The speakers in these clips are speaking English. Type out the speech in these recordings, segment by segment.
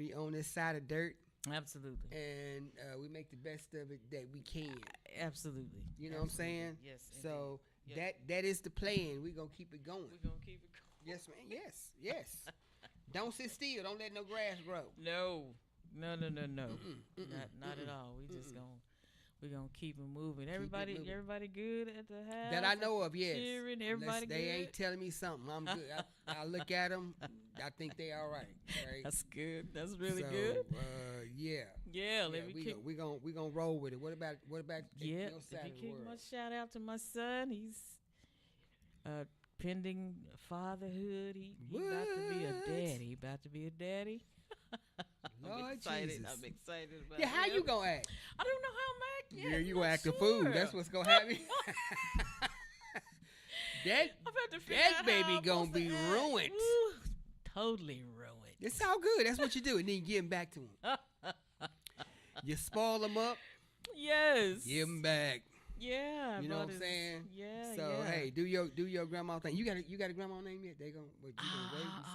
We on this side of dirt, Absolutely. and we make the best of it that we can. Absolutely. You know what I'm saying? Yes. So indeed. Yes. that is the plan. We're gonna keep it going. We're gonna keep it going. Yes, man. Yes. Don't sit still. Don't let no grass grow. No. Mm-mm. Not at all. We're gonna keep it moving. it Everybody moving. good at the house. That I know of, yes. Cheering, Unless everybody they good. ain't telling me something. I'm good. I look at them. I think they all right. Right. That's good. That's really So, good. Yeah. Yeah, let me kick. we gonna roll with it. What about Yeah, your let side me of the kick world? my shout out to my son. He's pending fatherhood. He about to be a What? daddy. He about to be a daddy. Lord I'm excited. Jesus. I'm excited about Yeah, how him. you gonna act? I don't know how I'm acting. Yeah, you I'm gonna not act a fool. sure. That's what's gonna happen. that I'm about to figure that out baby how I'm gonna supposed be to act. ruined. Woo, totally ruined. It's all good. That's what you do, and then you give him back to him. You spoil him up, Yes. give him back. Yeah. You know what I'm but saying? Yeah. So yeah. hey, do your grandma thing. You got a grandma name yet? They gonna wait and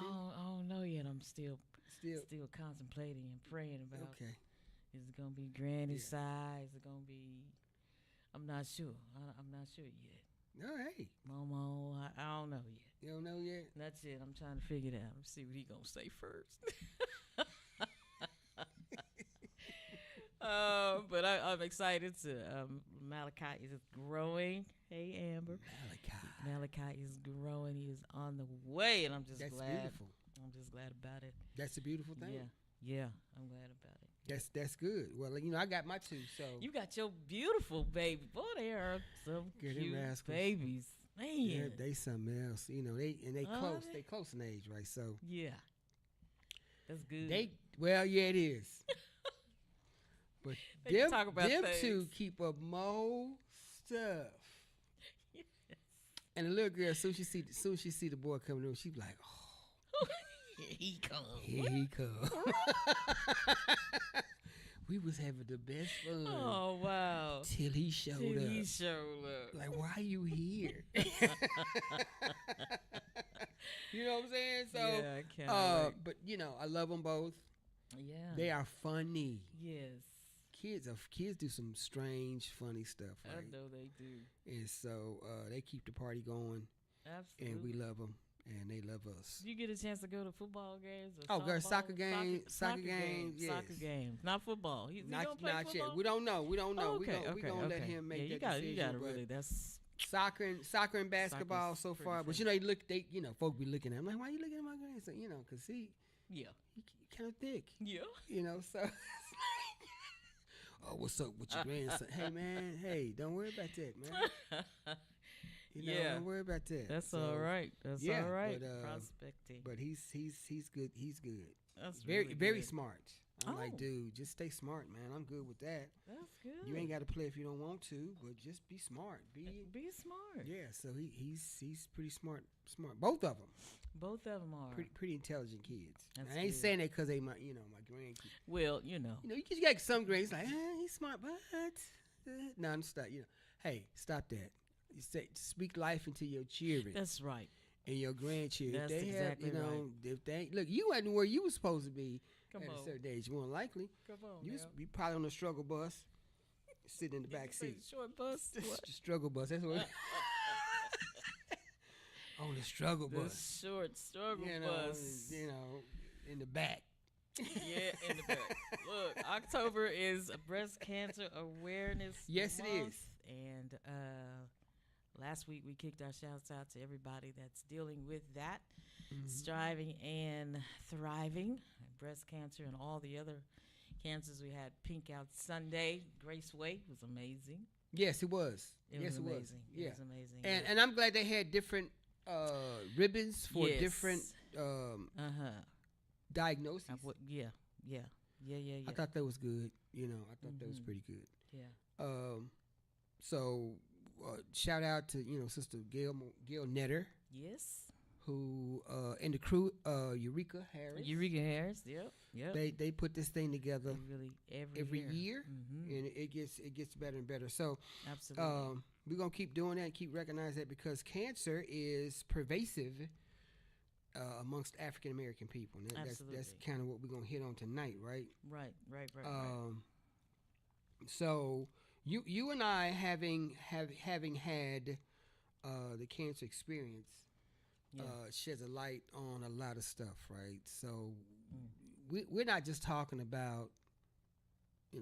see. I don't know yet. I'm still Still contemplating and praying about. okay. Is it gonna be granny Yeah. size? Is it gonna be? I'm not sure. I'm not sure yet. All right. Mama, I don't know yet. You don't know yet? That's it. I'm trying to figure it out. Let's see what he gonna say first. But I'm excited to. Malachi is growing. Hey, Amber. Malachi is growing. He is on the way, and I'm just That's glad. beautiful. I'm just glad about it. That's a beautiful thing. Yeah. I'm glad about it. That's good. Well, I got my two, so You got your beautiful baby. Boy, they are some Get them cute rascals. babies. Man. yeah, they something else. They Are close. they? They close in age, right? So Yeah. That's good. yeah, it is. But They can them, talk about them things. two keep up more stuff. Yes. And the little girl, soon she see the boy coming in, she be like, "Oh, He comes. here he come." We was having the best fun Oh, wow. till he showed Till up. he showed up. Like, why you here? You know what I'm saying? So, yeah, I can't wait. but I love them both. Yeah. They are funny. Yes. Kids do some strange, funny stuff, I right? know they do. And so they keep the party going, Absolutely. and we love them, and they love us. Do you get a chance to go to football games? Or Oh, girl, softball? soccer games, Soccer games. yes. Soccer games. Not football. He Not don't play yet. football? We don't know. Oh, We gonna let him make yeah, that decision. You gotta but really. That's soccer and basketball Soccer's so pretty far. But fun. folk be looking at him like, why you looking at my grandson? Because he yeah. kind of thick. Yeah. So. Oh, what's up with your grandson? Hey, man. Hey, don't worry about that, man. Yeah. Don't worry about that. That's So, all right. That's yeah, all right. but, Prospecting. But he's good. He's good. That's Very really good. smart. I'm like, Oh. dude, just stay smart, man. I'm good with that. That's good. You ain't got to play if you don't want to, but just be smart. Be smart. Yeah. So he's pretty smart. Both of them. Both of them are. Pretty intelligent kids. That's I ain't good. saying that because they my grandkids. Well, You just got some grades like, he's smart, but no, stop. Hey, stop that. You speak life into your children that's right. and your grandchildren. That's If they have, exactly right. if they look, you wasn't where you was supposed to be Come at on. a certain age. More than likely, Come on. you now. be probably on the struggle bus, sitting in the You back say seat. Short bus. What? The struggle bus. That's what. On the struggle The bus. short struggle You bus. in the back. Yeah, in the back. Look, October is Breast Cancer Awareness Yes, it Month, is. And last week we kicked our shouts out to everybody that's dealing with that, striving and thriving, breast cancer and all the other cancers. We had Pink Out Sunday. Grace Way was amazing. Yes, it was. It yes, was it amazing. was. It Yeah. was amazing. And I'm glad they had different ribbons for Yes. different diagnoses. Yeah. I thought that was good. I thought that was pretty good. Yeah. So shout out to Sister Gail Netter, Yes. who and the crew, Eureka Harris. Eureka Harris. Yep. They put this thing together Really every year, Mhm. and it gets better and better. So Absolutely. we're gonna keep doing that and keep recognizing that because cancer is pervasive amongst African American people. And that's Absolutely. kind of what we're gonna hit on tonight, right? Right. So you and I having had the cancer experience Yeah. sheds a light on a lot of stuff, right? So Mm. we're not just talking about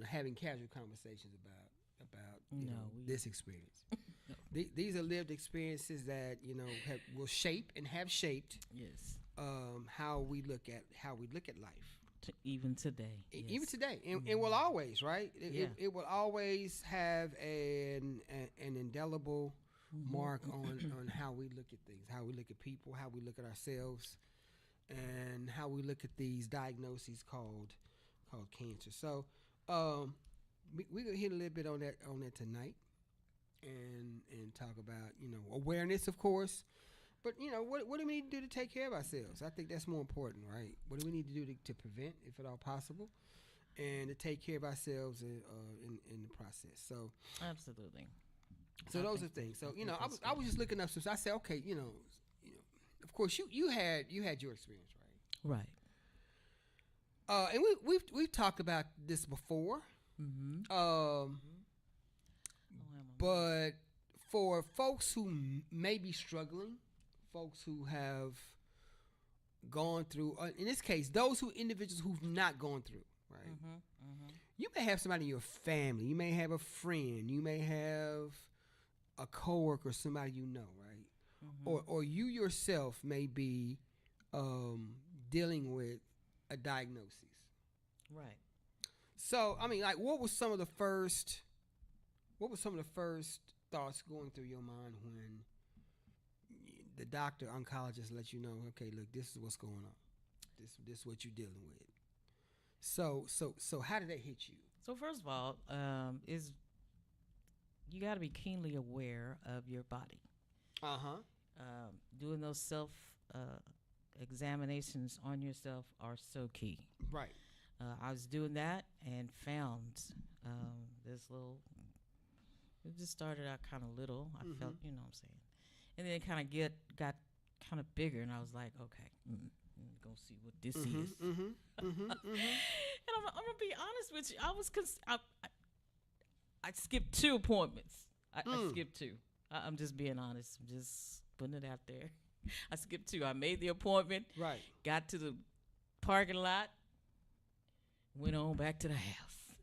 having casual conversations about No, we- this experience. These are lived experiences that will shape and have shaped Yes. how we look at life. Even today. Even Yes. today, and will always, right? Yeah. It will always have an indelible mark on how we look at things, how we look at people, how we look at ourselves, and how we look at these diagnoses called cancer. So we're gonna hit a little bit on that tonight, and talk about awareness, of course. But what do we need to do to take care of ourselves? I think that's more important, right? What do we need to do to prevent, if at all possible, and to take care of ourselves in the process? So Absolutely. so I those are think things. So think that's I was good. just looking up some. I said, okay, of course you had your experience, right? Right. And we've talked about this before. Mm-hmm. But for folks who may be struggling, folks who have gone through, in this case, individuals who've not gone through, right? You may have somebody in your family, you may have a friend, you may have a coworker, somebody right? Or you yourself may be dealing with a diagnosis. Right. So, I mean, like, what was some of the first thoughts going through your mind when the doctor, oncologist, let you know, okay, look, this is what's going on. This is what you're dealing with. So how did that hit you? So first of all, is you got to be keenly aware of your body. Doing those self examinations on yourself are so key. Right. I was doing that and found this little. It just started out kind of little. I felt, what I'm saying, and then it kind of got kind of bigger, and I was like, okay, I'm gonna see what this is. And I'm gonna be honest with you. I skipped 2 appointments. I skipped 2. I'm just being honest. I'm just putting it out there. I skipped 2. I made the appointment. Right. Got to the parking lot. Went on back to the house.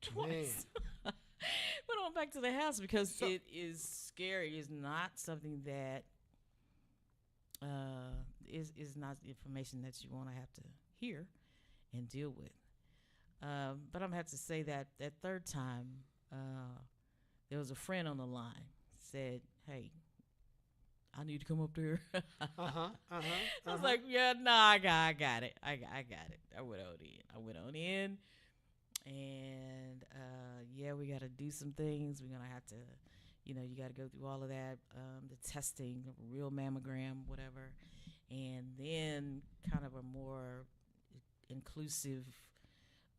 Twice. Went on back to the house because it is scary. It's not something that is not information that you want to have to hear and deal with. But I'm gonna have to say that 3rd time, there was a friend on the line said, "Hey, I need to come up there." I was like, "Yeah, no, I got it. I got it." I went on in, and yeah, we got to do some things. We're gonna have to, you got to go through all of that, the testing, real mammogram, whatever, and then kind of a more inclusive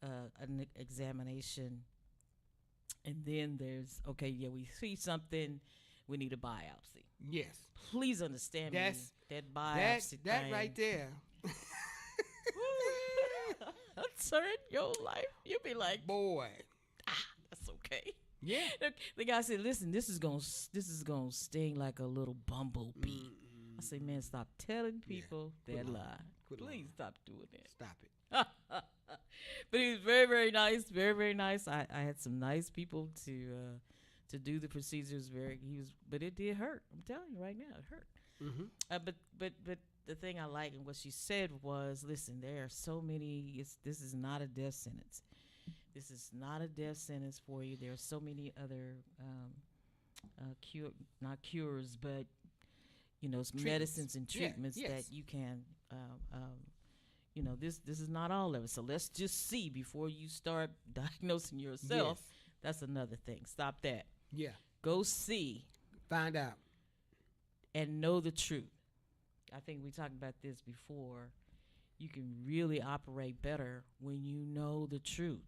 an examination. And then there's, okay, yeah, we see something, we need a biopsy. Yes. Please understand me. That biopsy that thing. right there. Turn your life. You'll be like, boy, that's okay. Yeah. The guy said, listen, this is gonna sting like a little bumblebee. I say, man, stop telling people that lie. Please stop doing that. Stop it. But he was very, very nice. Very, very nice. I had some nice people to do the procedures. But it did hurt. I'm telling you right now, it hurt. But the thing I like and what she said was, listen, there are so many. This is not a death sentence. This is not a death sentence for you. There are so many other not cures, but medicines and treatments that you can. This is not all of it. So let's just see before you start diagnosing yourself. Yes. That's another thing. Stop that. Yeah. Go see. Find out. And know the truth. I think we talked about this before. You can really operate better when you know the truth.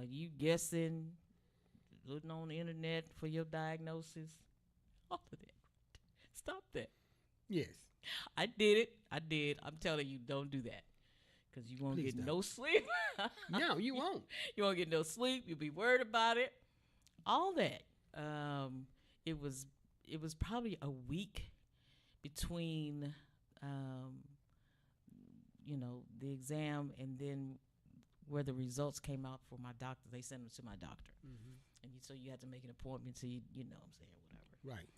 You guessing, looking on the internet for your diagnosis, all of that. Stop that. Yes. I did it. I did. I'm telling you, don't do that. Because you won't Please get don't. no sleep. No, you won't. You won't get no sleep. You'll be worried about it. All that. It was probably a week between the exam and then where the results came out for my doctor. They sent them to my doctor. And so you had to make an appointment to, what I'm saying, whatever. Right.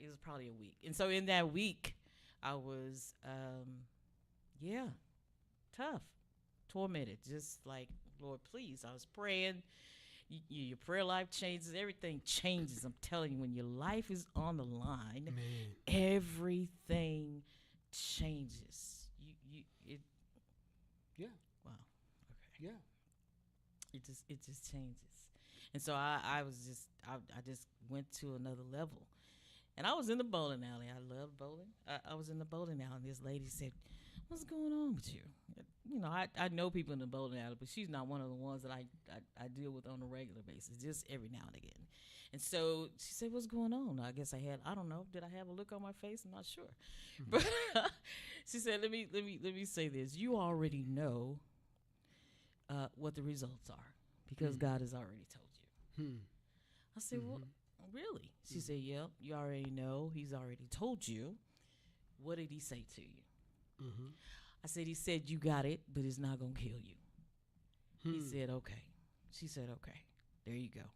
It was probably a week. And so in that week, I was, tough, tormented, just like, Lord, please. I was praying. Your prayer life changes. Everything changes. I'm telling you, when your life is on the line, Man. everything changes. Yeah. Wow. Okay. Yeah. It just changes. And so I just went to another level. And I was in the bowling alley. I love bowling. I was in the bowling alley, and this lady said, "What's going on with you?" I know people in the bowling alley, but she's not one of the ones that I deal with on a regular basis, just every now and again. And so she said, "What's going on?" I guess I don't know. Did I have a look on my face? I'm not sure. But she said, "Let me say this. You already know what the results are because God has already told you." I said, "Well, really?" She said, "Yep, you already know. He's already told you. What did he say to you?" I said, "He said you got it, but it's not going to kill you." He said, "Okay." She said, "Okay, there you go.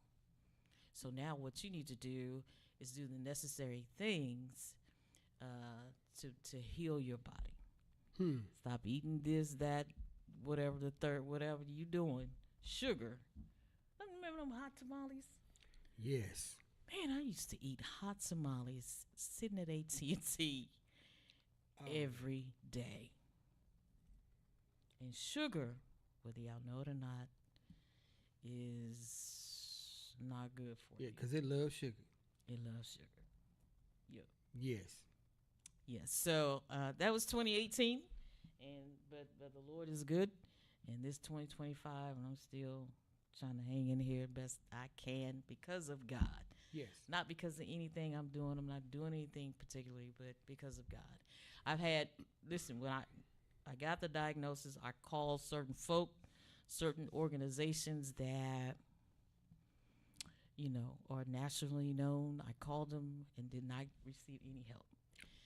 So now what you need to do is do the necessary things to heal your body. Stop eating this, that, whatever, the third, whatever you doing. Sugar. Remember them hot tamales? Yes. Man, I used to eat hot tamales sitting at AT&T every day. And sugar, whether y'all know it or not, is not good for you. Yeah, because it loves sugar. It loves sugar. Yeah. Yes. Yes. So that was 2018, but the Lord is good, and this 2025, and I'm still trying to hang in here best I can because of God. Yes. Not because of anything I'm doing. I'm not doing anything particularly, but because of God. I've had, listen, when I got the diagnosis, I called certain folk, certain organizations that, are nationally known. I called them and did not receive any help.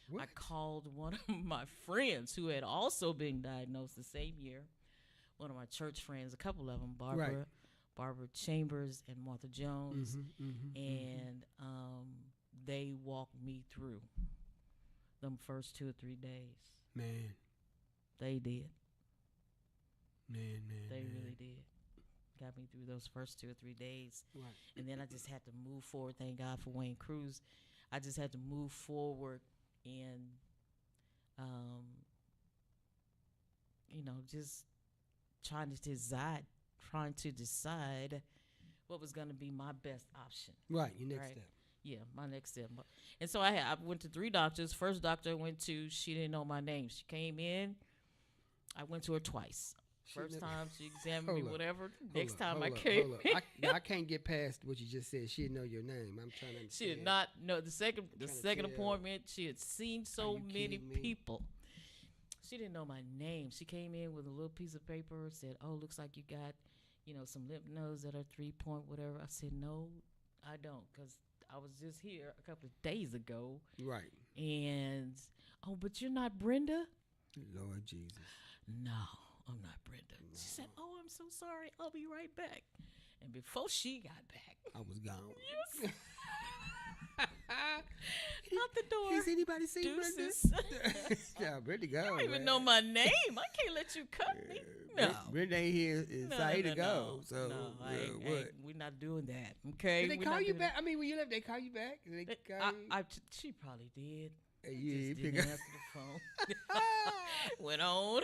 What? I called one of my friends who had also been diagnosed the same year, one of my church friends, a couple of them, Barbara Chambers and Martha Jones, and they walked me through them first 2 or 3 days. Man. They did. Man. They really did. Got me through those first 2 or 3 days. Right. And then I just had to move forward. Thank God for Wayne Cruz. I just had to move forward and, just trying to decide what was going to be my best option. Right, your next step. Yeah, my next step. And so I went to 3 doctors. First doctor I went to, she didn't know my name. She came in. I went to her twice. First time she examined me, whatever. Next time I came in. I can't get past what you just said. She didn't know your name. I'm trying to understand. She did not know. The second appointment, she had seen so many people. She didn't know my name. She came in with a little piece of paper, said, "Oh, looks like you got, some lymph nodes that are 3-point whatever." I said, "No, I don't, because I was just here a couple of days ago." Right. And, "Oh, but you're not Brenda?" Lord Jesus. "No, I'm not Brenda." No. She said, "Oh, I'm so sorry. I'll be right back." And before she got back, I was gone. Yes. Out the door. Has anybody seen Deuces. Brenda? Yeah, Brenda go. You don't even know my name. I can't let you cut me. No. Brenda ain't here. It's Saida to go. So no, what? We're not doing that. Okay. Did they call you back? I mean, when you left, they call you back? Did they call you? She probably did. Yeah, just didn't answer the phone. Went on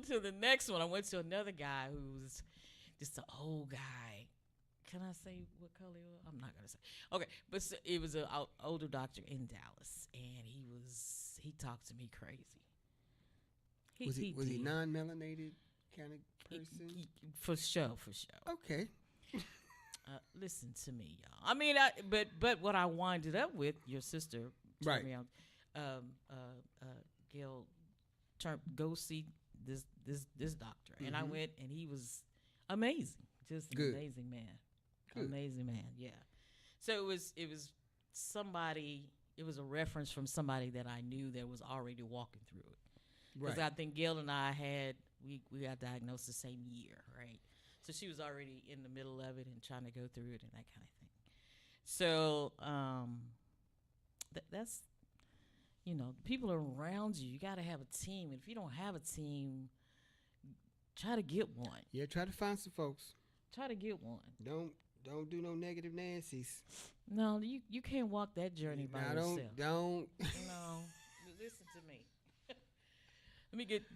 to the next one. I went to another guy who was just an old guy. Can I say what color he was? I'm not gonna say. Okay, but so, it was an older doctor in Dallas, and he talked to me crazy. Was he non-melanated kind of person? For sure. Okay. Listen to me, y'all. I mean, but what I winded up with, your sister, right? Gail, go see this doctor, and I went, and he was amazing, just an Good. amazing man, Good. amazing man. Yeah. So it was somebody. It was a reference from somebody that I knew that was already walking through it. Because Right. I think Gail and I we got diagnosed the same year, right? So she was already in the middle of it and trying to go through it and that kind of thing. So that's, people around you. You got to have a team. And if you don't have a team, try to get one. Yeah, try to find some folks. Try to get one. Don't do no negative Nancy's. No, you can't walk that journey by Nah, yourself. Don't. No, listen to me.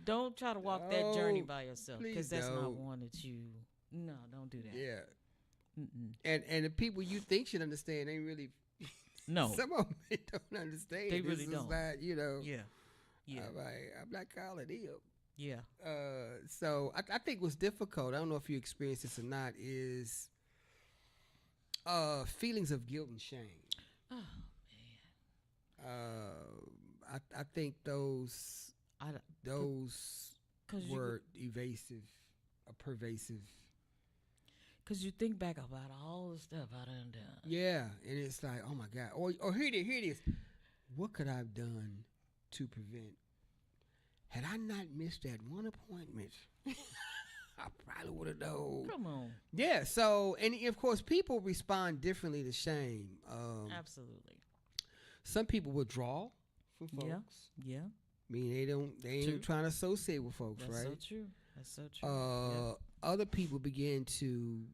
Don't try to walk that journey by yourself, because please that's not don't. one that you. No, don't do that. Yeah. Mm-mm. And the people you think should understand ain't really. No, Some of them they don't understand. They This really is don't. Not, yeah, yeah, I'm not calling them. yeah. So I think what's difficult, I don't know if you experience this or not, is feelings of guilt and shame. Oh I think those man, because were evasive, pervasive. Because you think back about all the stuff I done. Yeah, and it's like, oh my God. Or here it is. What could I have done to prevent? Had I not missed that one appointment, I probably would have known. Come on. Yeah, so, and of course, people respond differently to shame. Absolutely. Some people withdraw from folks. Yeah. I mean, they ain't True. trying to associate with folks, That's right? so true. That's so true. Other people begin to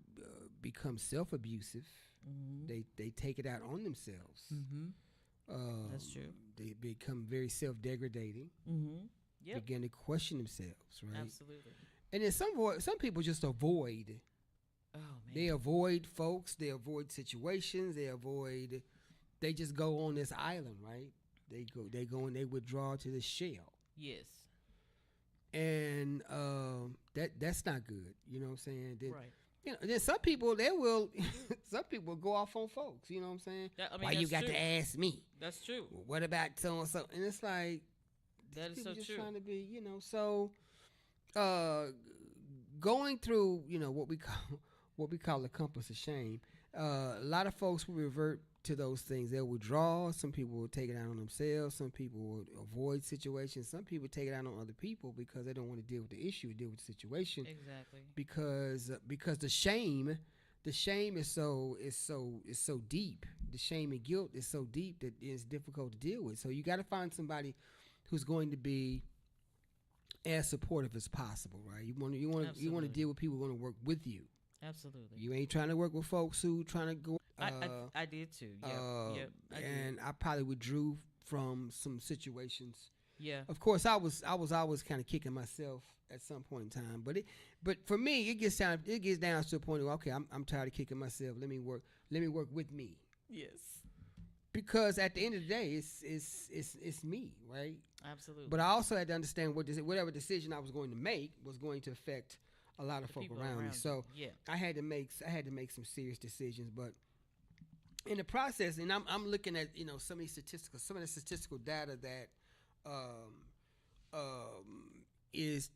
become self-abusive. Mm-hmm. They take it out on themselves. Mm-hmm. That's true. They become very self-degrading. Mm-hmm. Yep. Begin to question themselves, right? Absolutely. And then some people just avoid. Oh man. They avoid folks. They avoid situations. They just go on this island, right? They go and they withdraw to the shell. Yes. And that's not good. You know what I'm saying? Then, Right. Then some people some people go off on folks. You know what I'm saying? Why you that's got true. to ask me? That's true. Well, what about so and so? And it's like That is people so just true. trying to be, so going through, what we call the compass of shame. A lot of folks will revert to those things. They'll withdraw. Some people will take it out on themselves. Some people will avoid situations. Some people take it out on other people because they don't want to deal with the issue, deal with the situation. Exactly. Because the shame is so deep. The shame and guilt is so deep that it's difficult to deal with. So you got to find somebody who's going to be as supportive as possible, right? You want to deal with people who want to work with you. Absolutely. You ain't trying to work with folks who trying to go. I did too. Yeah. I did. And I probably withdrew from some situations. Yeah. Of course, I was always kind of kicking myself at some point in time. But for me, it gets down to a point where, okay, I'm tired of kicking myself. Let me work with me. Yes. Because at the end of the day, it's me, right? Absolutely. But I also had to understand whatever decision I was going to make was going to affect a lot of folk people around me. around So you. Yeah. I had to make some serious decisions. But in the process, and I'm looking at some of the statistical data that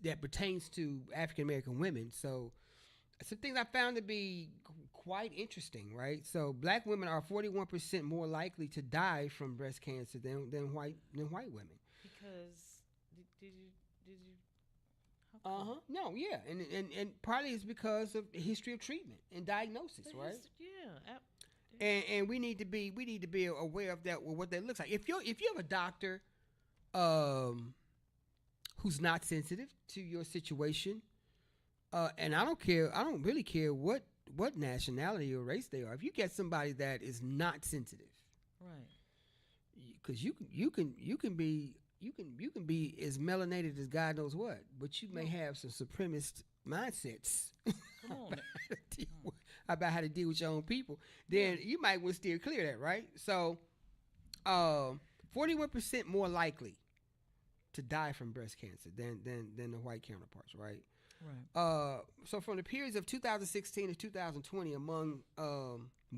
that pertains to African American women. So some things I found to be quite interesting, right? So black women are 41% more likely to die from breast cancer than white women. Because did you? How come? No, yeah, and partly it's because of the history of treatment and diagnosis, right? Yeah. And we need to be aware of that, what that looks like. If you have a doctor, who's not sensitive to your situation, and I don't really care what nationality or race they are. If you get somebody that is not sensitive, right? Because you can be as melanated as God knows what, but you may have some supremacist mindsets. Come on. about how to deal with your own people. Then you might want to steer clear of that, right? So, 41% more likely to die from breast cancer than the white counterparts, right? Right. So from the periods of 2016 to 2020, among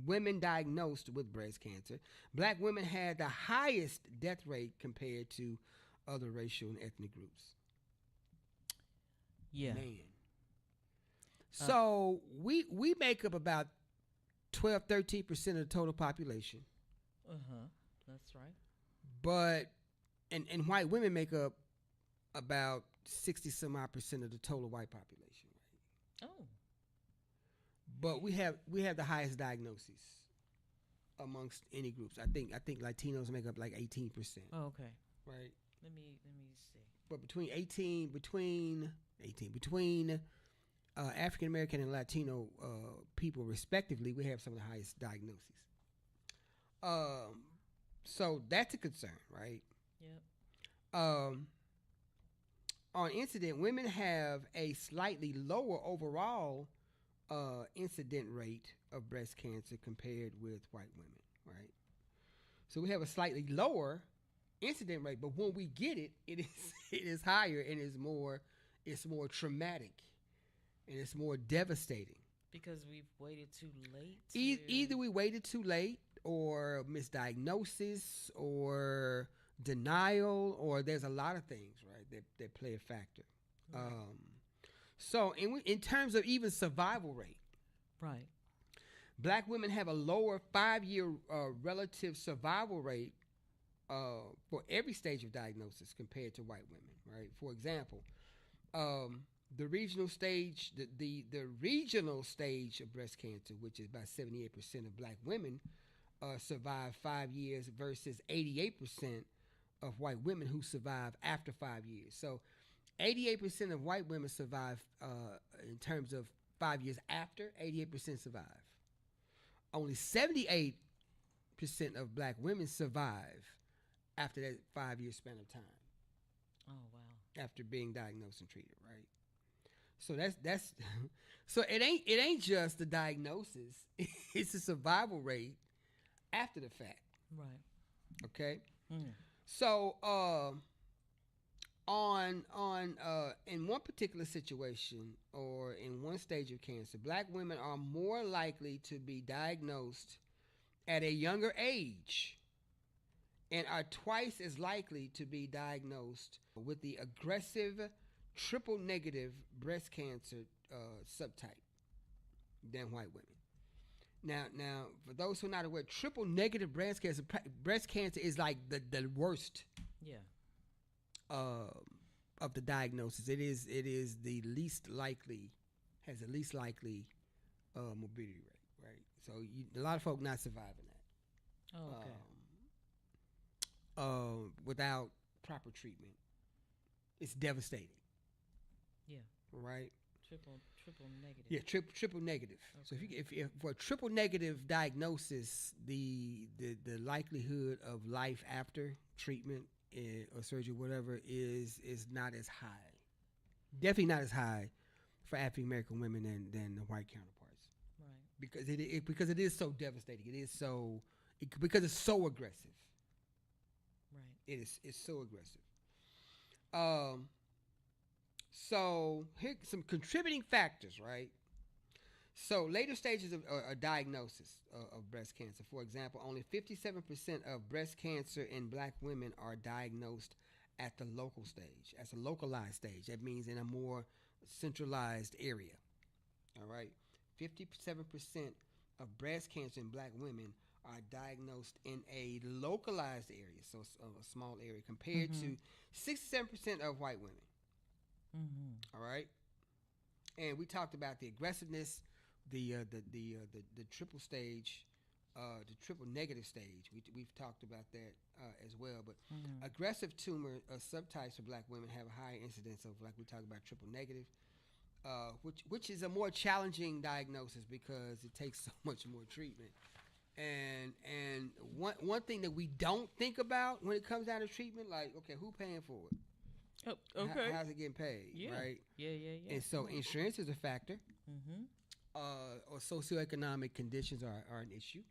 women diagnosed with breast cancer, black women had the highest death rate compared to other racial and ethnic groups. Yeah. Man. So we make up about 12-13% of the total population. That's right. But and white women make up about 60 some odd percent of the total white population. Oh. But we have the highest diagnoses amongst any groups. I think Latinos make up like 18%. Oh, okay. Right. Let me see. But between African American and Latino people respectively, we have some of the highest diagnoses. So that's a concern, right? Yep. On incident, women have a slightly lower overall incident rate of breast cancer compared with white women, right? So we have a slightly lower incident rate, but when we get it, it is higher and it's more traumatic and it's more devastating. Because we've waited too late. Either we waited too late, or misdiagnosis, or denial, or there's a lot of things, right, that play a factor. Right. So in terms of even survival rate, right, black women have a lower 5-year relative survival rate for every stage of diagnosis compared to white women, right? For example, the regional stage, the regional stage of breast cancer, which is about 78% of black women, survive 5 years versus 88% of white women who survive after 5 years. So 88% of white women survive in terms of 5 years after, 88% survive. Only 78% of black women survive after that 5-year span of time. Oh, wow. After being diagnosed and treated, right? So that's so it ain't just the diagnosis, it's the survival rate after the fact. Right. Okay? Mm. So on in one particular situation or in one stage of cancer, black women are more likely to be diagnosed at a younger age and are twice as likely to be diagnosed with the aggressive triple negative breast cancer subtype than white women. Now, for those who are not aware, triple negative breast cancer is like the worst. Yeah. Of the diagnosis. It is the least likely, has the least likely morbidity rate, right? So a lot of folk not surviving that. Oh, okay. Without proper treatment, it's devastating. Yeah. Right. Triple negative. Yeah, triple negative. Okay. So if for a triple negative diagnosis, the likelihood of life after treatment or surgery, whatever, is not as high. Definitely not as high for African American women than the white counterparts. Right. Because it is so devastating. Because it's so aggressive. Right. It's so aggressive. So here are some contributing factors, right? So later stages of diagnosis of breast cancer. For example, only 57% of breast cancer in black women are diagnosed at the local stage, as a localized stage. That means in a more centralized area. All right? 57% of breast cancer in black women are diagnosed in a localized area, so a small area, compared to 67% of white women. Mm-hmm. All right? And we talked about the aggressiveness, the triple stage, the triple negative stage. We've talked about that as well. But aggressive tumor subtypes for black women have a higher incidence of, like we talked about, triple negative, which is a more challenging diagnosis because it takes so much more treatment. And one thing that we don't think about when it comes down to treatment, like, okay, who paying for it? Oh, okay. How's it getting paid? Yeah. Right? Yeah. And so insurance is a factor. Mm-hmm. Or socioeconomic conditions are an issue.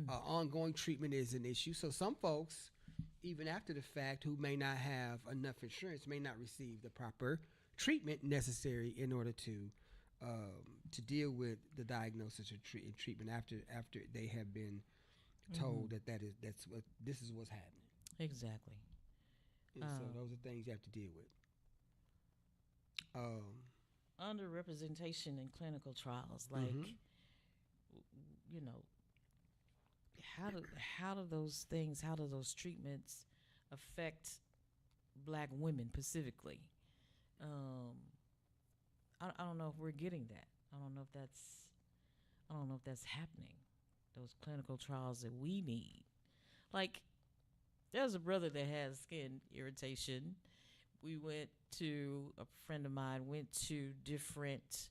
Ongoing treatment is an issue. So some folks, even after the fact, who may not have enough insurance, may not receive the proper treatment necessary in order to to deal with the diagnosis or treatment after they have been told this is what's happening. Exactly. And so those are things you have to deal with. Underrepresentation in clinical trials, like you know, how do those treatments affect Black women specifically? I don't know if we're getting that. I don't know if that's happening. Those clinical trials that we need. Like, there's a brother that has skin irritation. A friend of mine went to different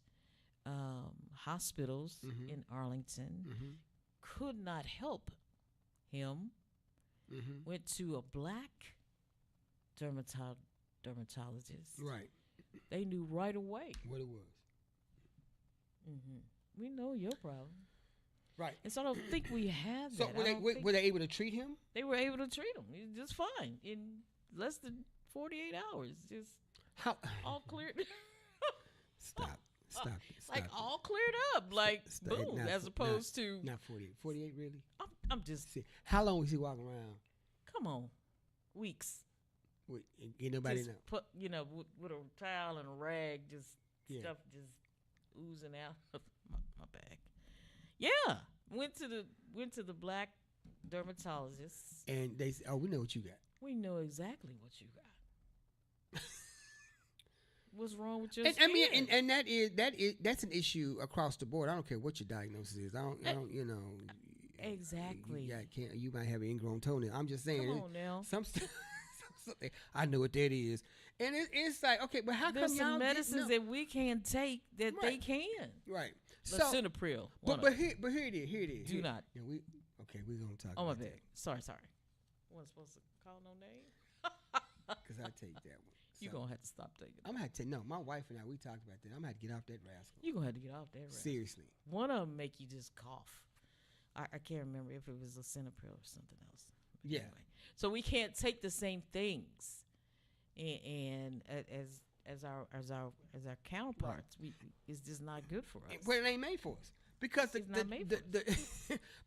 hospitals in Arlington, could not help him. Went to a Black dermatologist. Right. They knew right away what it was. We know your problem. Right. And so I don't think we have so that. Were they able to treat him? They were able to treat him just fine in less than 48 hours. Just how all cleared. Stop. Like all cleared up. Like boom. As opposed to not 48. 48 really? I'm just. See, how long was he walking around? Come on, weeks. Wait, anybody just know? Put with a towel and a rag, just stuff just oozing out of my bag. Yeah, went to the Black dermatologist, and they said, "Oh, we know what you got. We know exactly what you got. What's wrong with your skin?" I mean, and that's an issue across the board. I don't care what your diagnosis is. I don't exactly. You might have an ingrown toenail. I'm just saying. Come on now. I know what that is, and it's like, okay, but how There's come some y'all medicines that we can't take that they can? Right. Lisinopril. But here it is. Do not. Yeah, we're gonna talk. Oh, my about bad. that. Sorry. Wasn't supposed to call no name. Because I take that one. You're going to have to stop taking it. I'm going to have to no, my wife and I, we talked about that. I'm going to have to get off that rascal. You're going to have to get off that rascal. Seriously. One of them make you just cough. I can't remember if it was lisinopril or something else. But yeah. Anyway. So we can't take the same things and as our counterparts. Right. It's just not good for us. Well, it ain't made for us. Because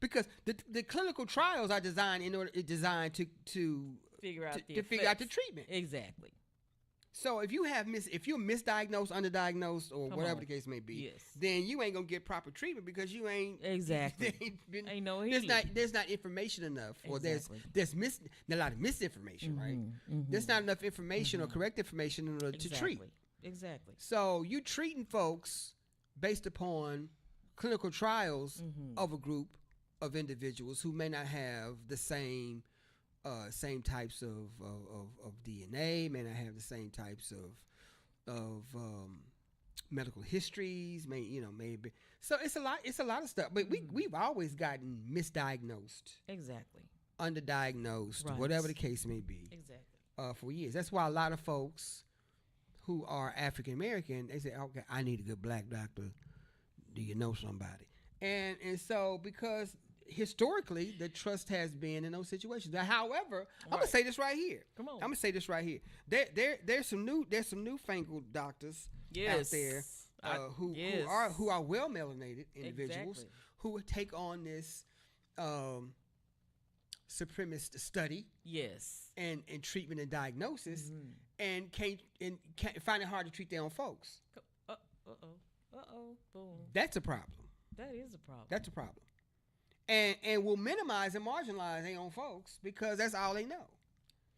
because the clinical trials are designed to figure out the treatment. Exactly. So if you're misdiagnosed, underdiagnosed, or whatever the case may be, then you ain't gonna get proper treatment because you ain't exactly. Ain't no healing. There's not information enough, or there's a lot of misinformation, right? There's not enough information or correct information in order to treat. Exactly. So you treating folks based upon clinical trials of a group of individuals who may not have the same types of DNA, may not have the same types of medical histories, maybe. So it's a lot of stuff. But we've always gotten misdiagnosed, exactly, underdiagnosed, right. Whatever the case may be, exactly. For years. That's why a lot of folks who are African American, they say, "Okay, I need a good Black doctor. Do you know somebody?" And so because historically the trust has been in those situations. Now, however, I'm gonna say this right here. Come on. I'm gonna say this right here. There's some newfangled doctors out there who are well melanated individuals who take on this supremacist study. Yes. And treatment and diagnosis and can't find it hard to treat their own folks. Boom. That's a problem. That is a problem. That's a problem. And will minimize and marginalize their own folks because that's all they know.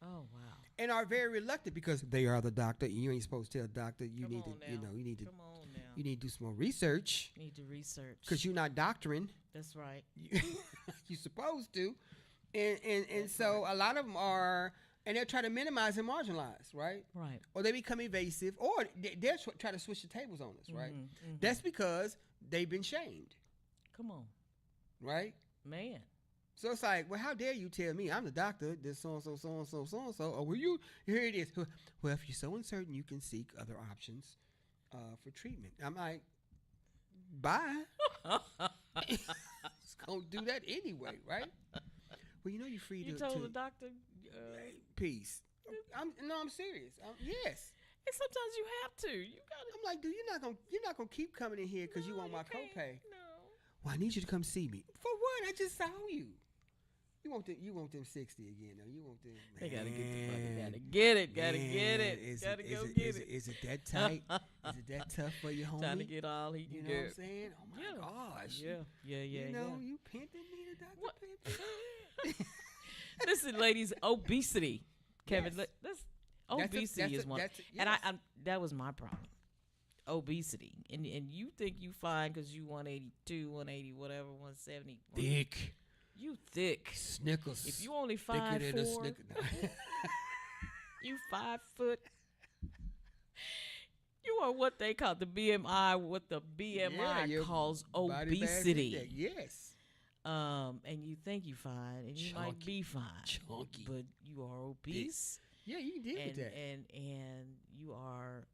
Oh wow! And are very reluctant because they are the doctor. And you ain't supposed to tell the doctor you need to do some more research. Need to research because you're not doctoring. That's right. You're supposed to, and so a lot of them are, and they'll try to minimize and marginalize, right? Right. Or they become evasive, or they'll try to switch the tables on us, right? That's because they've been shamed. Come on. Right? Man. So it's like, well, how dare you tell me I'm the doctor, this so-and-so, so-and-so, so-and-so, or will you, here it is. Well, if you're so uncertain, you can seek other options for treatment. I'm like, bye. It's going to do that anyway, right? Well, you're free to... You told the doctor... peace. I'm serious. Yes. And sometimes you have to. You gotta. I'm like, dude, you're not gonna keep coming in here because you want my can't. copay. No. Well, I need you to come see me. For what? I just saw you. You want them 60 again? No, you want them. They gotta get the money. Gotta get it. Gotta get it. Gotta go get it. Is it that tight? Is it that tough for you, homie? Trying to get all he can You know get. what I'm saying? Oh my gosh. Yeah. You know, you pimping me to What? Dr. Pimpin'. Listen, ladies, obesity. Kevin, Yes. obesity is one. that's And yes. I that was my problem. Obesity. And you think you fine because you 182, 180, whatever, 170. Thick. You thick. Snickers. If you only thicker 5'4", than a Snicker. you 5 foot. You are what they call the BMI, what the BMI your calls Body bag obesity. index. Yes. And you think you fine, and you might Chunky. be fine, Chunky. but you are obese, Yeah, you can deal with and that. and you are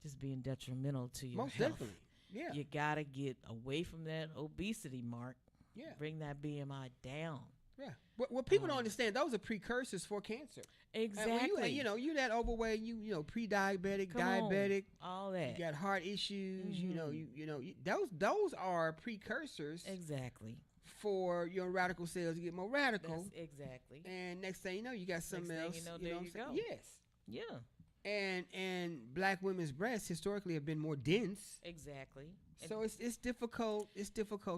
just being detrimental to your Most health. definitely. Yeah. You gotta get away from that obesity mark. Yeah. Bring that BMI down. Yeah. What people don't understand, those are precursors for cancer. Exactly. And when you that overweight, you pre-diabetic, Come on, diabetic, all that. you got heart issues, Mhm. those are precursors Exactly. for your radical cells to get more radical. That's exactly. And next thing you know, you got something Next thing else. you know, know there what I'm you saying? go. Yes. Yeah. And black women's breasts historically have been more dense. Exactly. So it's difficult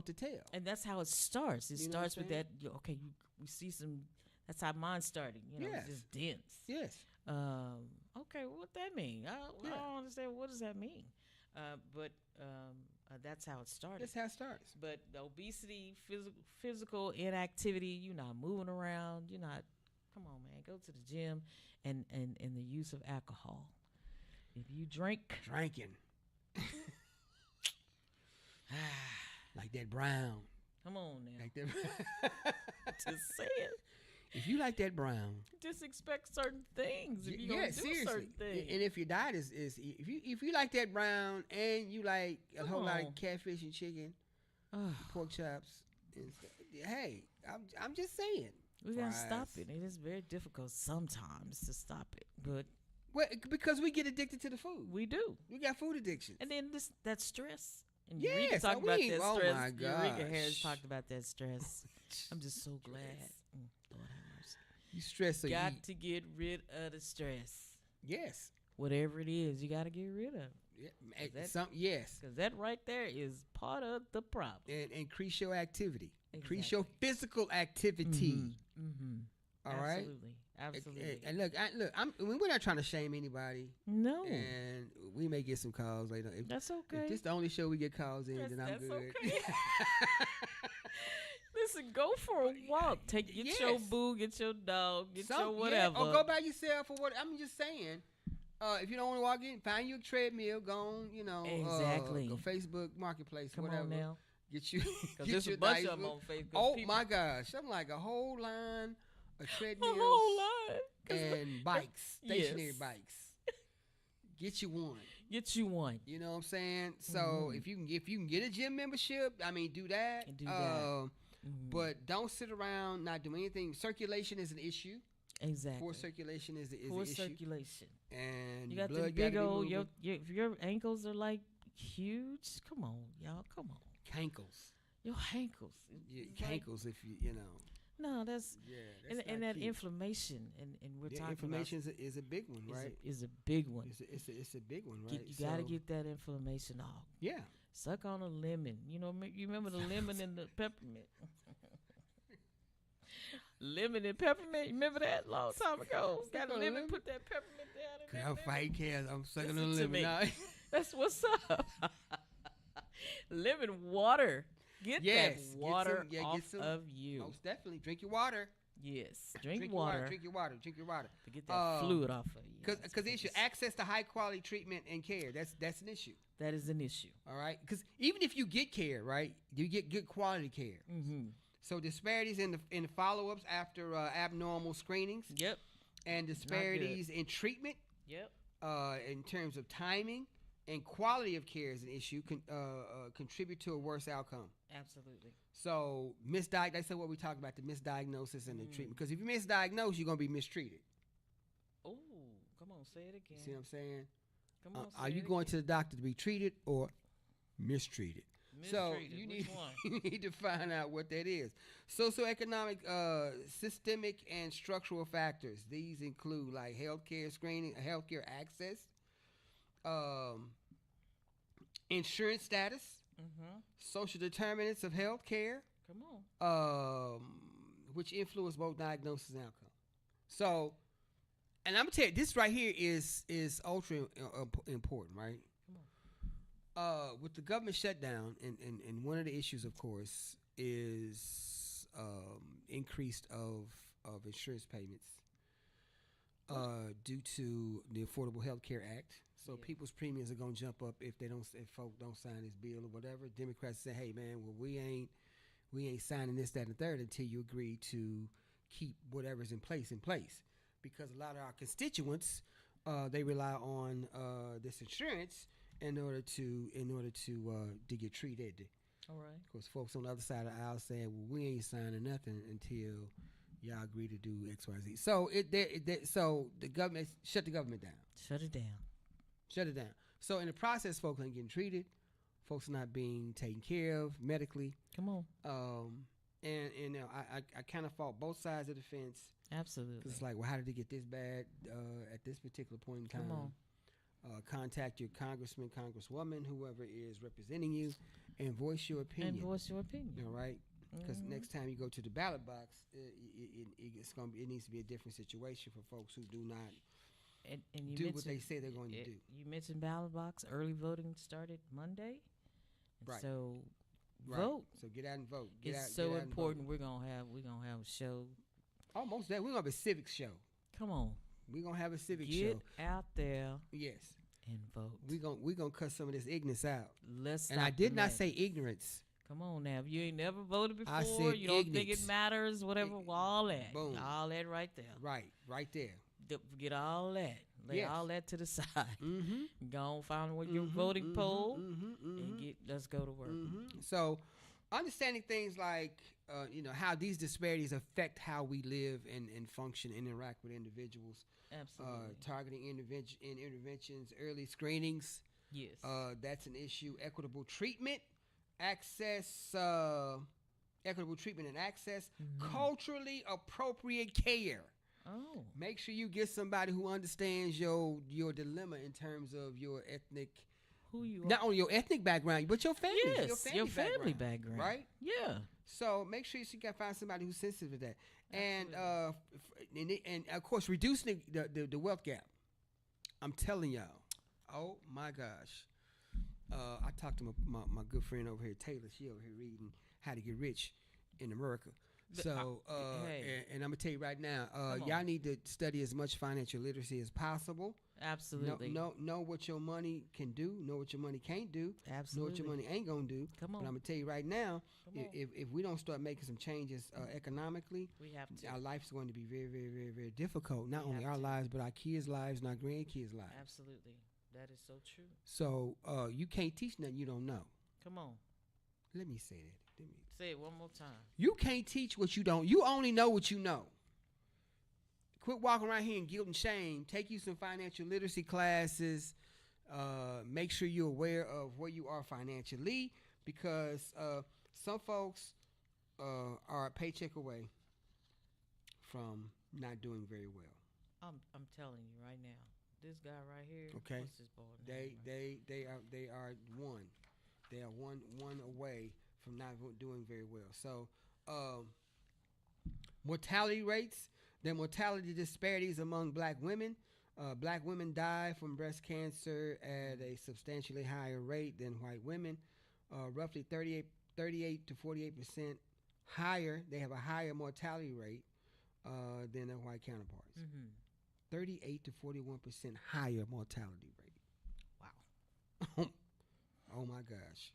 to tell. And that's how it starts. It You know what starts with I'm that. We see some. That's how mine started. Yes. It's just dense. Yes. Okay, what that mean? I don't understand. What does that mean? But that's how it started. That's how it starts. But the obesity, physical inactivity. You're not moving around. You're not. Come on, man. Go to the gym, and the use of alcohol. If you drink, Drinking. Like that brown. come on now. Like that. Just say it. If you like that brown. Just expect certain things. If you don't do seriously. certain things. And if your diet is if you like that brown and you like a Come whole lot on. of catfish and chicken, pork chops, and stuff, hey, I'm just saying. We gotta stop Fries. it. It is very difficult sometimes to stop it, but Well, because we get addicted to the food. we do. We got food addictions. And then that stress. And Yes, Eureka talked about we- that oh stress. my Eureka Harris gosh. talked about that stress. I'm just so glad. Lord have mercy. You stress so Got you to get rid of the stress. yes. Whatever it is, you got to get rid of it. Yeah, that- yes. Because that right there is part of the problem. And increase your activity. Increase Exactly. your physical activity. Mm-hmm. All right. Absolutely. And look, we're not trying to shame anybody. No. And we may get some calls later. If, That's if okay. this the only show we get calls in, then I'm That's good. okay. Listen, go for a walk. Get your Yes. boo, get your dog, get your Yeah, whatever. or go by yourself or what. I'm just saying. If you don't want to walk in, find you a treadmill. Go on, Exactly. go Facebook Marketplace, Come whatever. on now. Get you. Because get there's a your bunch nice of them little- on Facebook. Oh People- my gosh! Something like a whole line of A treadmills whole lot. 'Cause and bikes, stationary Yes. bikes. Get you one. Get you one. You know what I'm saying? So Mhm. if you can get a gym membership, I mean, do that. Do that. Mhm. But don't sit around not doing anything. Circulation is an issue. Exactly. Poor circulation is Poor an issue. circulation. And You got the blood big gotta be old, moving. if your ankles are like huge, come on, y'all, come on. Cankles. Your ankles. Yeah, It's like- cankles, if you know. No, that's, Yeah, and not that cute. inflammation, and we're Yeah, talking inflammation is a big one, about right? is a big one. It's a big one, right? You got to So, get that inflammation off. yeah. Suck on a lemon. You know, you remember the lemon and the peppermint? Lemon and peppermint. You remember that long time ago? Got a on a lemon, lemon? put that peppermint down in Cause that I'm lemon. fighting cats. I'm sucking on Listen the to me. lemon. That's what's up. Lemon water. Get Yes, that get water some- yeah, get off some- of you. Most definitely. Drink your water. Yes. Drink your water Drink your water. Drink your water. to get that fluid off of you. Because the issue, access to high quality treatment and care. That's an issue. That is an issue. All right. Because even if you get care, right, you get good quality care. Mm-hmm. So disparities in the follow ups after abnormal screenings, Yep. and disparities in treatment, Yep. in terms of timing and quality of care is an issue. Contribute to a worse outcome. Absolutely. So that's what we talk about, the misdiagnosis and the treatment. Because if you misdiagnose, you're gonna be mistreated. Oh, come on, say it again. See what I'm saying? Come on. Are you going to the doctor to be treated or mistreated? So you Which need one? you need to find out what that is. Socioeconomic, systemic, and structural factors. These include like healthcare screening, healthcare access, um, insurance status, Mm-hmm. social determinants of healthcare, Come on. which influence both diagnosis and outcome. So, and I'm gonna tell you, this right here is ultra important, right? Come on. With the government shutdown, and one of the issues, of course, is increased of insurance payments due to the Affordable Health Care Act. So Yeah. people's premiums are gonna jump up if folk don't sign this bill or whatever. Democrats say, "Hey, man, well we ain't signing this, that, and the third until you agree to keep whatever's in place, because a lot of our constituents they rely on this insurance in order to get treated. All right. Of course, folks on the other side of the aisle saying, "Well, we ain't signing nothing until y'all agree to do X, Y, Z." So so the government shut the government down. Shut it down. Shut it down. So in the process, folks ain't getting treated. Folks are not being taken care of medically. Come on. And you know, I kind of fought both sides of the fence. Absolutely. Because it's like, well, how did it get this bad at this particular point in time? Come on. Contact your congressman, congresswoman, whoever is representing you, and voice your opinion. And voice your opinion. All right? Because Mhm. next time you go to the ballot box, it needs to be a different situation for folks who do not And you do what mentioned they say they're going to do. You mentioned ballot box. Early voting started Monday. And Right. So Right. vote. So get out and vote. It's so important. We're gonna have a show. Almost that. We're going to have a civics show. Come on. We're going to have a civics Get show. out there Yes. and vote. We're gonna cut some of this ignorance out. Let's And I stop did the not mess. say ignorance. Come on now. If you ain't never voted before, I said you don't think ignorance. it matters, whatever, well, all that. Boom. All that right there. Right there. Forget all that. Lay Yes. all that to the side. Mm-hmm. Go on, find what your voting poll, and let's go to work. So, understanding things like how these disparities affect how we live and function and interact with individuals. Absolutely. Targeting interventions, early screenings. Yes. That's an issue. Equitable treatment, access. Equitable treatment and access. Culturally appropriate care. Oh. Make sure you get somebody who understands your dilemma in terms of your ethnic, Who you are. not only your ethnic background, but your family. Yes, your family background. Right? Yeah. So make sure you can find somebody who's sensitive to that. And and of course, reducing the wealth gap. I'm telling y'all. Oh my gosh. I talked to my good friend over here, Taylor. She over here reading How to Get Rich in America. So, hey. and I'm gonna tell you right now, Come on. y'all need to study as much financial literacy as possible. Absolutely. Know what your money can do. Know what your money can't do. Absolutely. Know what your money ain't gonna do. Come on. But I'm gonna tell you right now, Come on. if we don't start making some changes economically, We have to. our life's going to be very, very, very, very difficult. Not We only have our to. lives, but our kids' lives and our grandkids' lives. Absolutely. That is so true. So you can't teach nothing you don't know. Come on. Let me say that. Say it one more time. You can't teach what you don't. You only know what you know. Quit walking around here in guilt and shame. Take you some financial literacy classes. Make sure you're aware of where you are financially, because some folks are a paycheck away from not doing very well. I'm telling you right now. This guy right here. Okay. What's his boy name? They are one. They are one away from not doing very well. So, mortality rates, the mortality disparities among black women. Black women die from breast cancer at a substantially higher rate than white women. Roughly 38 to 48% higher. They have a higher mortality rate than their white counterparts. 38 to 41% higher mortality rate. Wow. Oh my gosh.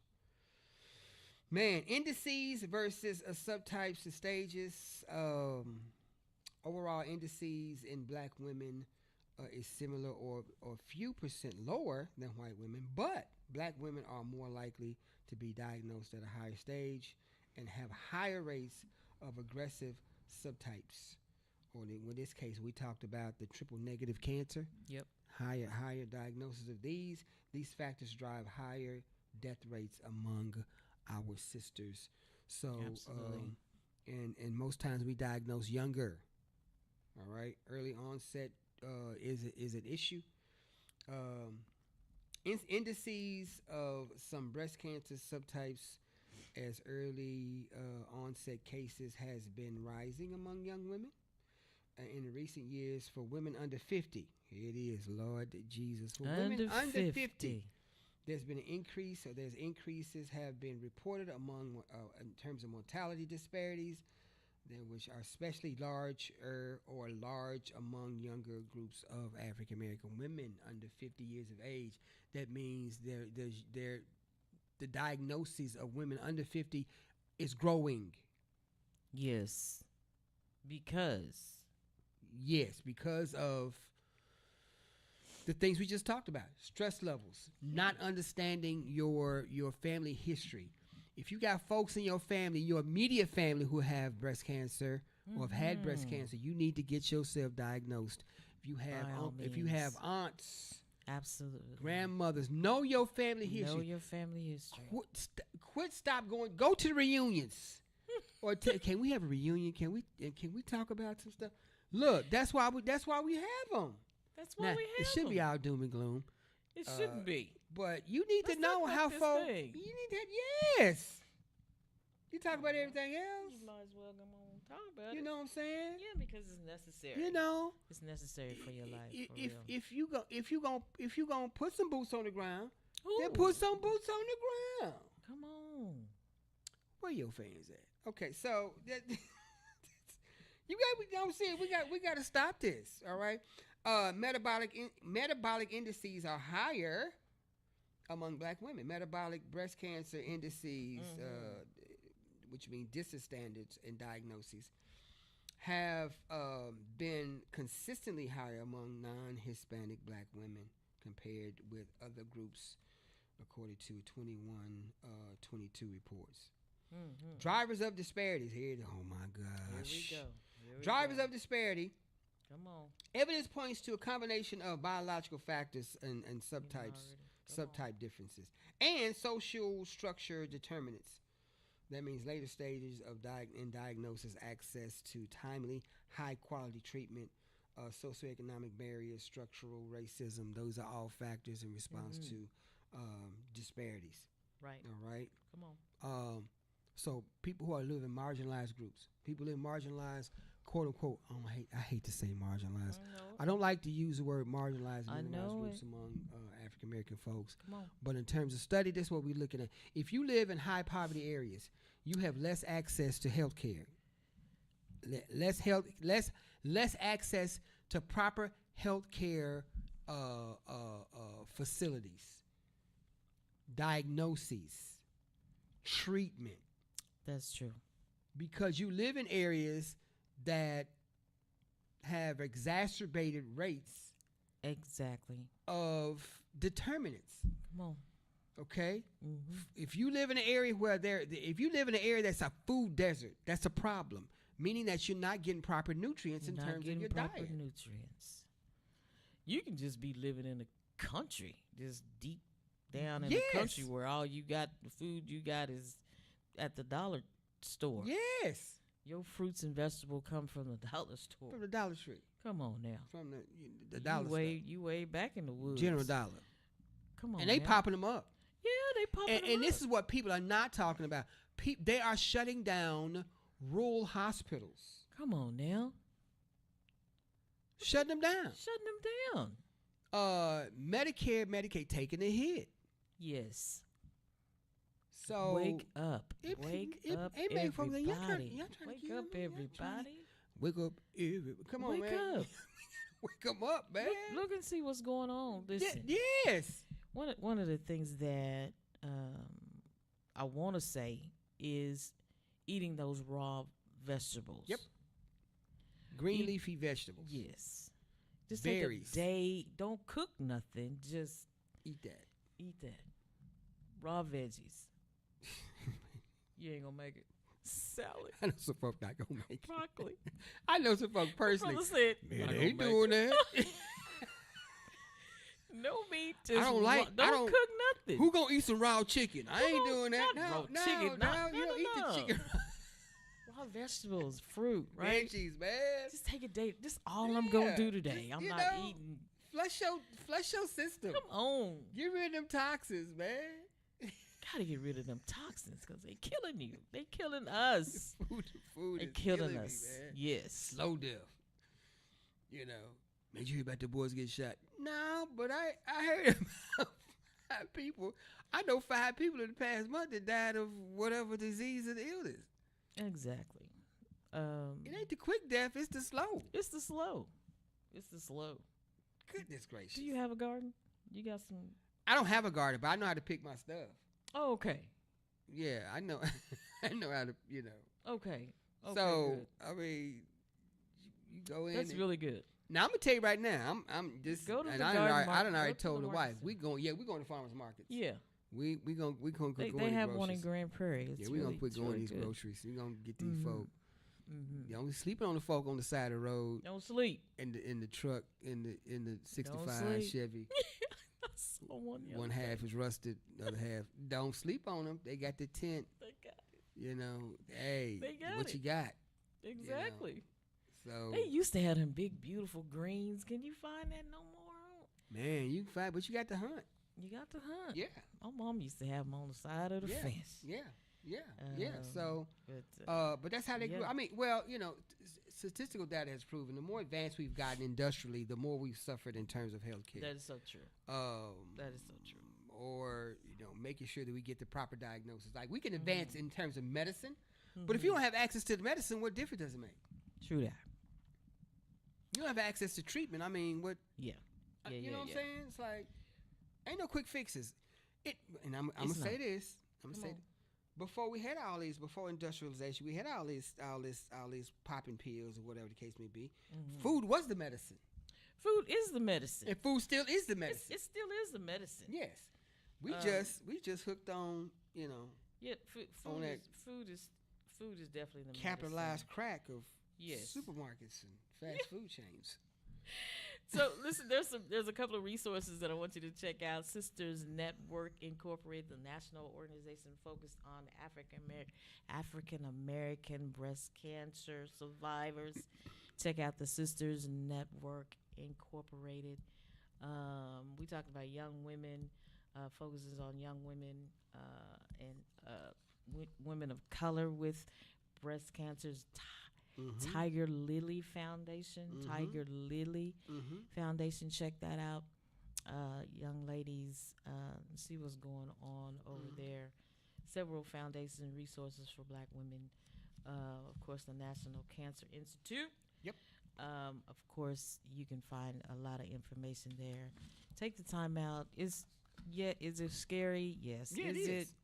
Man, indices versus subtypes and stages. Overall indices in black women is similar or few percent lower than white women, but black women are more likely to be diagnosed at a higher stage and have higher rates of aggressive subtypes. Or in this case, we talked about the triple negative cancer. Yep. higher diagnosis of these. These factors drive higher death rates among our sisters. So, Absolutely. and most times we diagnose younger. All right, early onset is an issue. Um, Indices of some breast cancer subtypes as early onset cases has been rising among young women in recent years. For women under 50, here it is, Lord Jesus, for women under 50, there's been an increase, or there's increases have been reported among in terms of mortality disparities, which are especially large or large among younger groups of African American women under 50 years of age. That means the diagnosis of women under 50 is growing. Yes. Because. Yes, because of the things we just talked about: stress levels, not understanding your family history. If you got folks in your family, your immediate family, who have breast cancer or have had breast cancer, you need to get yourself diagnosed. If you have aunts, absolutely, grandmothers, know your family history. Know your family history. Stop going. Go to the reunions, or can we have a reunion? Can we talk about some stuff? Look, that's why we have them. That's why we have them. It should be all doom and gloom. It shouldn't be. But you need to know how folks. You need that. Yes. You talk about everything else. You might as well come on and talk about it. You know what I'm saying? Yeah, because it's necessary. You know, it's necessary for your life. If you gonna put some boots on the ground, Ooh. then put some boots on the ground. Come on. Where your fans at? Okay, so that, I'm saying we got to stop this. All right. Metabolic indices are higher among black women. Metabolic breast cancer indices, which mean DISA standards and diagnoses, have been consistently higher among non-Hispanic black women compared with other groups, according to 22 reports. Drivers of disparities. Oh my gosh. Here we go. Drivers of disparity. Come on. Evidence points to a combination of biological factors and subtype differences, and social structure determinants. That means later stages of diagnosis, access to timely, high-quality treatment, socioeconomic barriers, structural racism. Those are all factors in response to disparities. Right. All right? Come on. So people who are living in marginalized groups, people in marginalized, quote unquote, I hate to say marginalized. I don't like to use the word marginalized and minimized groups among African American folks. Come on. But in terms of study, this is what we're looking at. If you live in high poverty areas, you have less access to health care, less access to proper health care facilities, diagnoses, treatment. That's true. Because you live in areas that have exacerbated rates of determinants. Come on. Okay? If you live in an area that's a food desert, that's a problem, meaning that you're not getting proper nutrients in terms of your diet. Nutrients. You can just be living in the country, just deep down in the country where all you got, the food you got is at the dollar store. Yes. Your fruits and vegetables come from the dollar store. From the Dollar Tree. Come on now. From the dollar store. You way back in the woods. General Dollar. Come on. And they popping them up. Yeah, they popping them up. And this is what people are not talking about. They are shutting down rural hospitals. Come on now. Shutting them down. Shutting them down. Medicare, Medicaid taking a hit. Yes. So wake up. Wake up, everybody. Wake up, everybody. Wake up, everybody. Come on, man. Wake up. Wake them up, man. Look and see what's going on. Listen. Yes. One of the things that I want to say is eating those raw vegetables. Yep. Green leafy vegetables. Yes. Just berries. Take a day. Don't cook nothing. Just eat that. Eat that. Raw veggies. You ain't gonna make it. Salad. I know some folks not gonna make broccoli. I know some folks personally. Said, man, they ain't doing that. No meat. I don't like. I Don't don't cook nothing. Who gonna eat some raw chicken? I ain't doing that. Not No, raw no, chicken. no. You don't eat the chicken. Raw vegetables, fruit, right? Veggies, man. Just take a day. This all I'm gonna do Yeah, today. just, I'm you not know, eating. Flush your system. Come on. Get rid of them toxins, man. Gotta get rid of them toxins because they killing you. They killing us. Food They is killing me, us. man. Yes. Slow death. You know. Made you hear about the boys get shot? No, but I heard about 5 people. I know 5 people in the past month that died of whatever disease or illness. Exactly. It ain't the quick death, it's the slow. It's the slow. It's the slow. Goodness gracious. Do you have a garden? You got some? I don't have a garden, but I know how to pick my stuff. Oh, okay. Yeah, I know. I know how to, you know. Okay. So good. I mean, you go in. That's really good. Now I'm gonna tell you right now. I'm just. Go to and the I garden done market. already Go to told the the market wife center. we going. Yeah, we going to farmers markets. Yeah. We gonna go They to have groceries. one in Grand Prairie. It's Yeah, we really, gonna it's going really these good. groceries. We gonna get these Mhm. folk. Mm-hmm. You know, we sleeping on the folk on the side of the road Don't sleep. in the truck in the 65 sleep. Chevy. Someone One half is rusted, the other half. Don't sleep on them. They got the tent. They got You know, hey, They got what it. you got? it. Exactly. So They used to have them big, beautiful greens. Can you find that no more? man, you can find, but you got to hunt. You got to hunt. Yeah, My mom used to have them on the side of the Yeah. fence. yeah. So, But but that's how they grew. yeah. I mean, well, you know, statistical data has proven the more advanced we've gotten industrially, the more we've suffered in terms of healthcare. that is so true. That is so true. Or making sure that we get the proper diagnosis. Like we can advance in terms of medicine, but if you don't have access to the medicine, what difference does it make? True that. You don't have access to treatment. I mean, what? Yeah. Yeah, you yeah, know what yeah. I'm saying? It's like ain't no quick fixes. And I'm gonna It's say not. this. I'm gonna Come say on. before we had all these, before industrialization, we had all these popping pills or whatever the case may be. Mhm. Food was the medicine, Food is the medicine. and food still is the medicine. It still is the medicine. Yes, we Um, just hooked on Yeah. Food On that is definitely the capitalized crack of Yes. supermarkets and fast food chains. So listen, there's a couple of resources that I want you to check out. Sisters Network Incorporated, the national organization focused on African American breast cancer survivors. Check out the Sisters Network Incorporated. We talked about young women, focuses on young women and women of color with breast cancers. Tiger Lily Foundation. Tiger Lily Foundation. Check that out. Young ladies, see what's going on over there. Several foundation resources for black women. Of course, the National Cancer Institute. Yep. Of course, you can find a lot of information there. Take the time out. Is it scary? Yes. Yeah, it is is. it?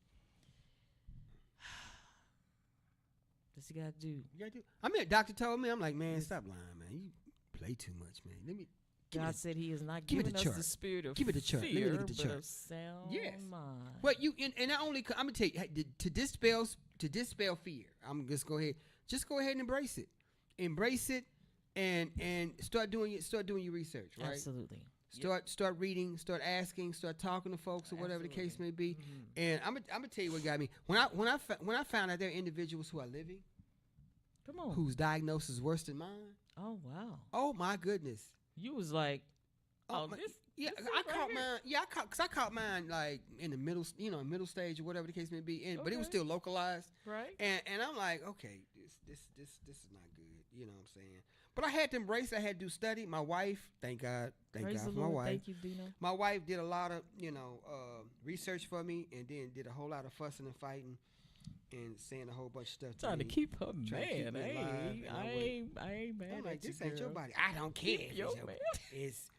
What you gotta do? You gotta do. I mean, a doctor told me, I'm like, man, stop lying, man. You play too much, man. Let me. Give me God the- said He is not give me giving the us chart. the spirit of Give me the chart. Let me fear, look at the but chart. of sound Yes. mind. Well, and not only I'm gonna tell you to dispel fear. I'm just go ahead and embrace it, and start doing your research, right? Absolutely. Start reading, start asking, start talking to folks or whatever the case may be. And I'm gonna tell you what got me when I found out there are individuals who are living Come on. whose diagnosis is worse than mine. Oh wow. Oh my goodness. You was like, Oh, this. Yeah, this I is right caught here. mine. Yeah, I caught mine like in the middle, middle stage or whatever the case may be. But it was Okay. still localized. Right. And I'm like, okay, this is not good. You know what I'm saying? But I had to embrace it. I had to do study. My wife, thank God Praise for the my Lord. wife. Thank you, Dino. My wife did a lot of research for me, and then did a whole lot of fussing and fighting, and saying a whole bunch of stuff. Trying to me. keep her Trying to keep man. me alive, and I ain't mad I'm at like, you, this ain't your girl. body. I don't care. Keep if your it's your man. It's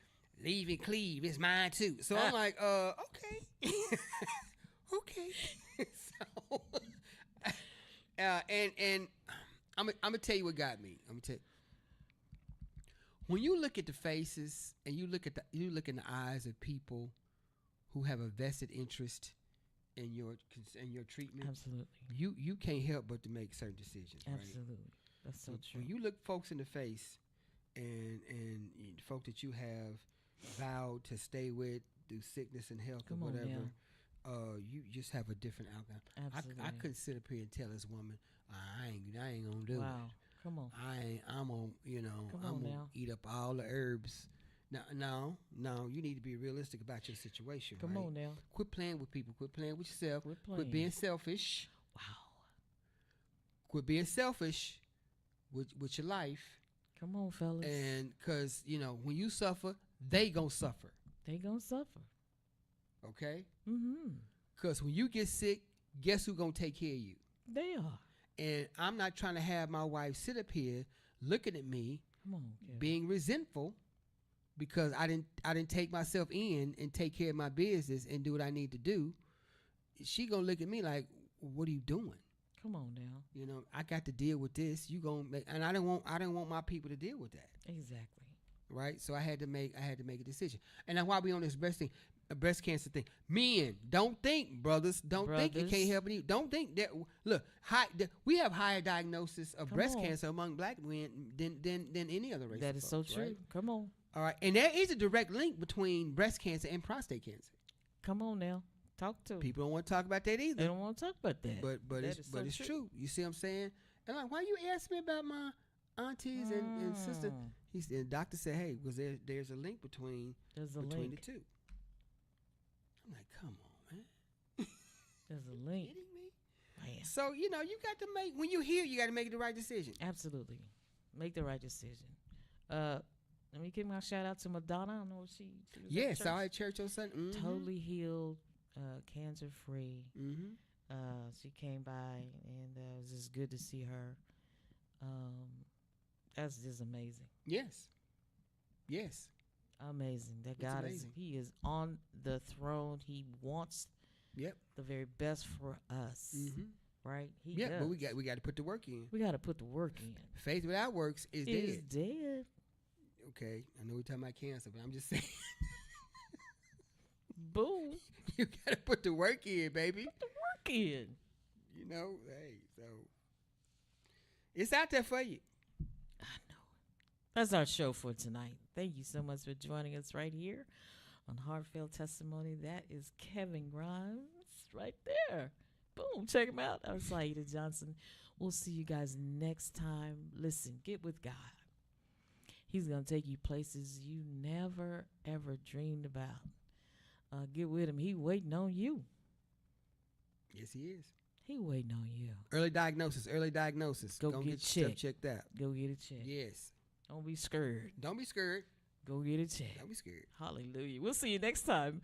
leave and cleave. It's mine too. So I'm like, okay, okay. So, and I'm gonna tell you what got me. I'm gonna tell you. When you look at the faces and you look in the eyes of people who have a vested interest in your treatment, Absolutely. you can't help but to make certain decisions. Right? Absolutely. That's so true. When you look folks in the face, and folk that you have vowed to stay with through sickness and health Come or on whatever, you just have a different outcome. Absolutely. I couldn't sit up here and tell this woman, I ain't gonna do Wow. it. Come on. I'm gonna, Come I'm on gonna now. eat up all the herbs. No, you need to be realistic about your situation. Come right? on now. Quit playing with people. Quit playing with yourself. Quit Quit playing. being selfish. Wow. Quit being selfish with your life. Come on, fellas. And because, when you suffer, they gonna suffer. They gonna suffer. Okay? Mm-hmm. Because when you get sick, guess who gonna take care of you? They are. And I'm not trying to have my wife sit up here looking at me, Come on, Kevin. being resentful because I didn't take myself in and take care of my business and do what I need to do. She gonna look at me like, what are you doing? Come on now. I got to deal with this. You gonna make, and I didn't want my people to deal with that. Exactly. Right? So I had to make a decision. And that's why we on this breast cancer thing. Men, don't think, brothers, don't think it can't help you. Don't think that. Look, we have higher diagnosis of breast cancer among black men than any other race. That is folks, so true. right? Come on. All right, and there is a direct link between breast cancer and prostate cancer. Come on now. Talk to 'em. People don't want to talk about that either. They don't want to talk about that. But it's true. You see what I'm saying? And like, why you ask me about my aunties and sister? The doctor said, hey, because there's a link between the two. I'm like, come on, man. There's a link. Kidding me? Man. So, you got to make, when you're here, you got to make the right decision. Absolutely. Make the right decision. Let me give my shout out to Madonna. I don't know if she was Yes, at I at church on Sunday. Mm-hmm. Totally healed, cancer free. Mm-hmm. She came by, and it was just good to see her. That's just amazing. Yes. Amazing. That It's God amazing. He is on the throne. He wants the very best for us. Mm-hmm. Right? He Yeah, does. but we got to put the work in. We got to put the work in. Faith without works is It dead. is dead. Okay, I know we're talking about cancer, but I'm just saying. Boom. You got to put the work in, baby. Put the work in. Hey, so it's out there for you. I know. That's our show for tonight. Thank you so much for joining us right here on Heartfelt Testimony. That is Kevin Grimes right there. Boom. Check him out. I'm Saida Johnson. We'll see you guys next time. Listen, get with God. He's going to take you places you never, ever dreamed about. Get with him. He waiting on you. Yes, he is. He waiting on you. Early diagnosis. Go Go get your stuff checked. checked out. Go get it checked. Yes. Don't be scared. Don't be scared. Go get it checked. Don't be scared. Hallelujah. We'll see you next time